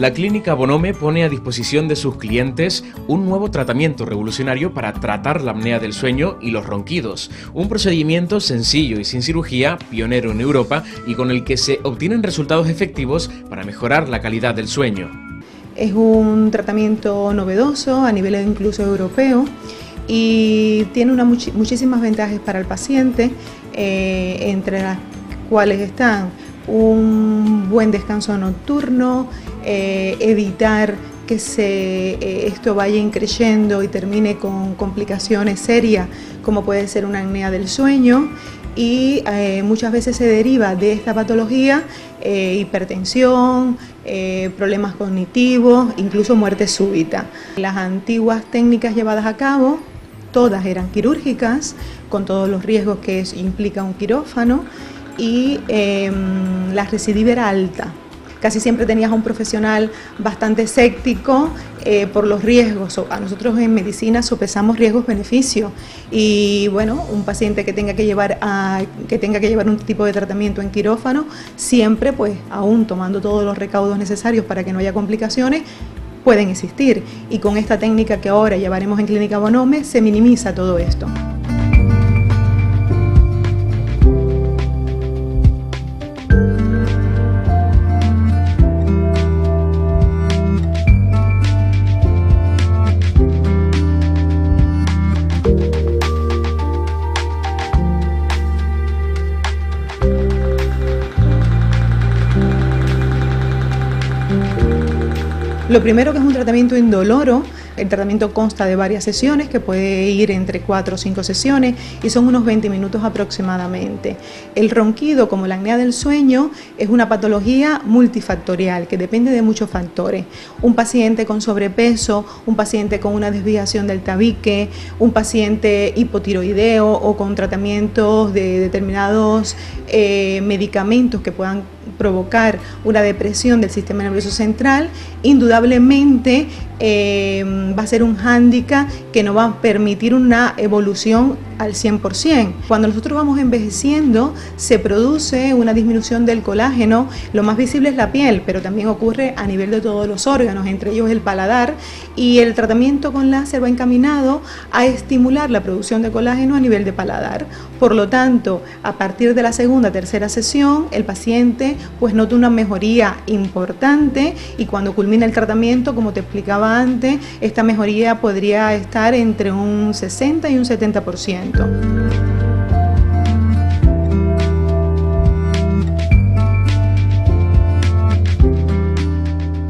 La Clínica Bonhome pone a disposición de sus clientes un nuevo tratamiento revolucionario para tratar la apnea del sueño y los ronquidos. Un procedimiento sencillo y sin cirugía, pionero en Europa y con el que se obtienen resultados efectivos para mejorar la calidad del sueño. Es un tratamiento novedoso a nivel incluso europeo y tiene muchísimas ventajas para el paciente, entre las cuales están un buen descanso nocturno, evitar que esto vaya increyendo y termine con complicaciones serias como puede ser una apnea del sueño, y muchas veces se deriva de esta patología hipertensión, problemas cognitivos, incluso muerte súbita. Las antiguas técnicas llevadas a cabo todas eran quirúrgicas, con todos los riesgos que implica un quirófano, y la recidiva era alta. Casi siempre tenías a un profesional bastante escéptico por los riesgos. A nosotros en medicina sopesamos riesgos-beneficios, y bueno, un paciente que tenga que llevar un tipo de tratamiento en quirófano, siempre, pues aún tomando todos los recaudos necesarios para que no haya complicaciones, pueden existir, y con esta técnica que ahora llevaremos en Clínica Bonhome se minimiza todo esto. Lo primero, que es un tratamiento indoloro. El tratamiento consta de varias sesiones, que puede ir entre 4 o 5 sesiones, y son unos 20 minutos aproximadamente. El ronquido, como la apnea del sueño, es una patología multifactorial que depende de muchos factores. Un paciente con sobrepeso, un paciente con una desviación del tabique, un paciente hipotiroideo o con tratamientos de determinados medicamentos que puedan provocar una depresión del sistema nervioso central, indudablemente va a ser un hándicap que no va a permitir una evolución al 100%. Cuando nosotros vamos envejeciendo, se produce una disminución del colágeno. Lo más visible es la piel, pero también ocurre a nivel de todos los órganos, entre ellos el paladar, y el tratamiento con láser va encaminado a estimular la producción de colágeno a nivel de paladar. Por lo tanto, a partir de la segunda, tercera sesión, el paciente pues nota una mejoría importante, y cuando culmina el tratamiento, como te explicaba antes, esta mejoría podría estar entre un 60 y un 70%.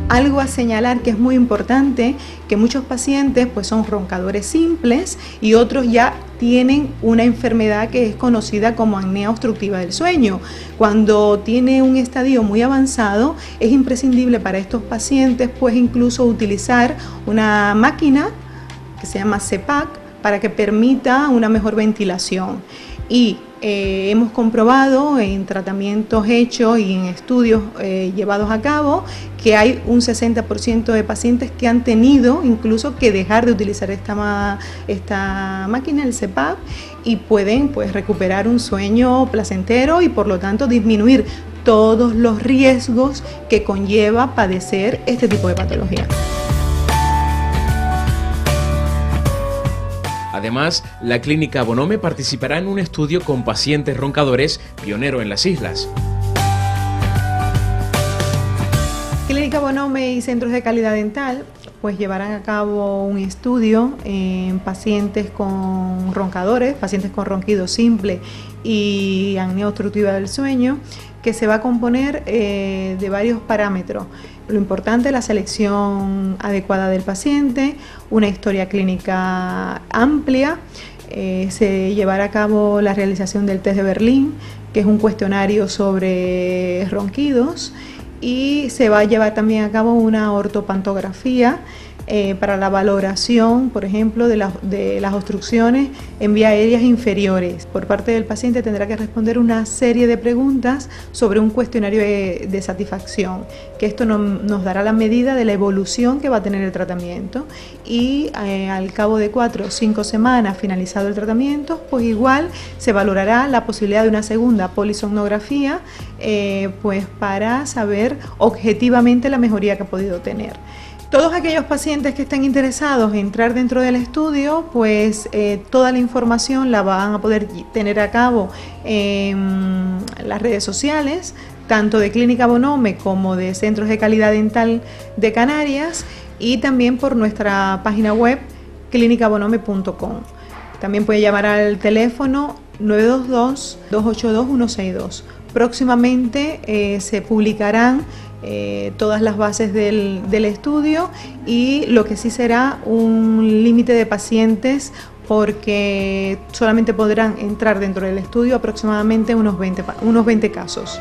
Algo a señalar que es muy importante, que muchos pacientes pues son roncadores simples y otros ya tienen una enfermedad que es conocida como apnea obstructiva del sueño. Cuando tiene un estadio muy avanzado, es imprescindible para estos pacientes pues incluso utilizar una máquina que se llama CPAP para que permita una mejor ventilación. Y hemos comprobado en tratamientos hechos y en estudios llevados a cabo que hay un 60% de pacientes que han tenido incluso que dejar de utilizar esta máquina, el CPAP, y pueden pues recuperar un sueño placentero y por lo tanto disminuir todos los riesgos que conlleva padecer este tipo de patología. Además, la Clínica Bonhome participará en un estudio con pacientes roncadores pionero en las islas. Clínica Bonhome y Centros de Calidad Dental pues llevarán a cabo un estudio en pacientes con roncadores, pacientes con ronquido simple y apnea obstructiva del sueño, que se va a componer de varios parámetros. Lo importante es la selección adecuada del paciente, una historia clínica amplia, se llevará a cabo la realización del test de Berlín, que es un cuestionario sobre ronquidos, y se va a llevar también a cabo una ortopantografía, para la valoración, por ejemplo, de las obstrucciones en vías aéreas inferiores. Por parte del paciente tendrá que responder una serie de preguntas sobre un cuestionario de satisfacción, que esto nos dará la medida de la evolución que va a tener el tratamiento, y al cabo de 4 o 5 semanas finalizado el tratamiento, pues igual se valorará la posibilidad de una segunda polisomnografía, pues para saber objetivamente la mejoría que ha podido tener. Todos aquellos pacientes que estén interesados en entrar dentro del estudio, pues toda la información la van a poder tener a cabo en las redes sociales, tanto de Clínica Bonome como de Centros de Calidad Dental de Canarias, y también por nuestra página web clinicabonome.com. También puede llamar al teléfono 922-282-162. Próximamente se publicarán todas las bases del estudio, y lo que sí será un límite de pacientes, porque solamente podrán entrar dentro del estudio aproximadamente unos 20 casos.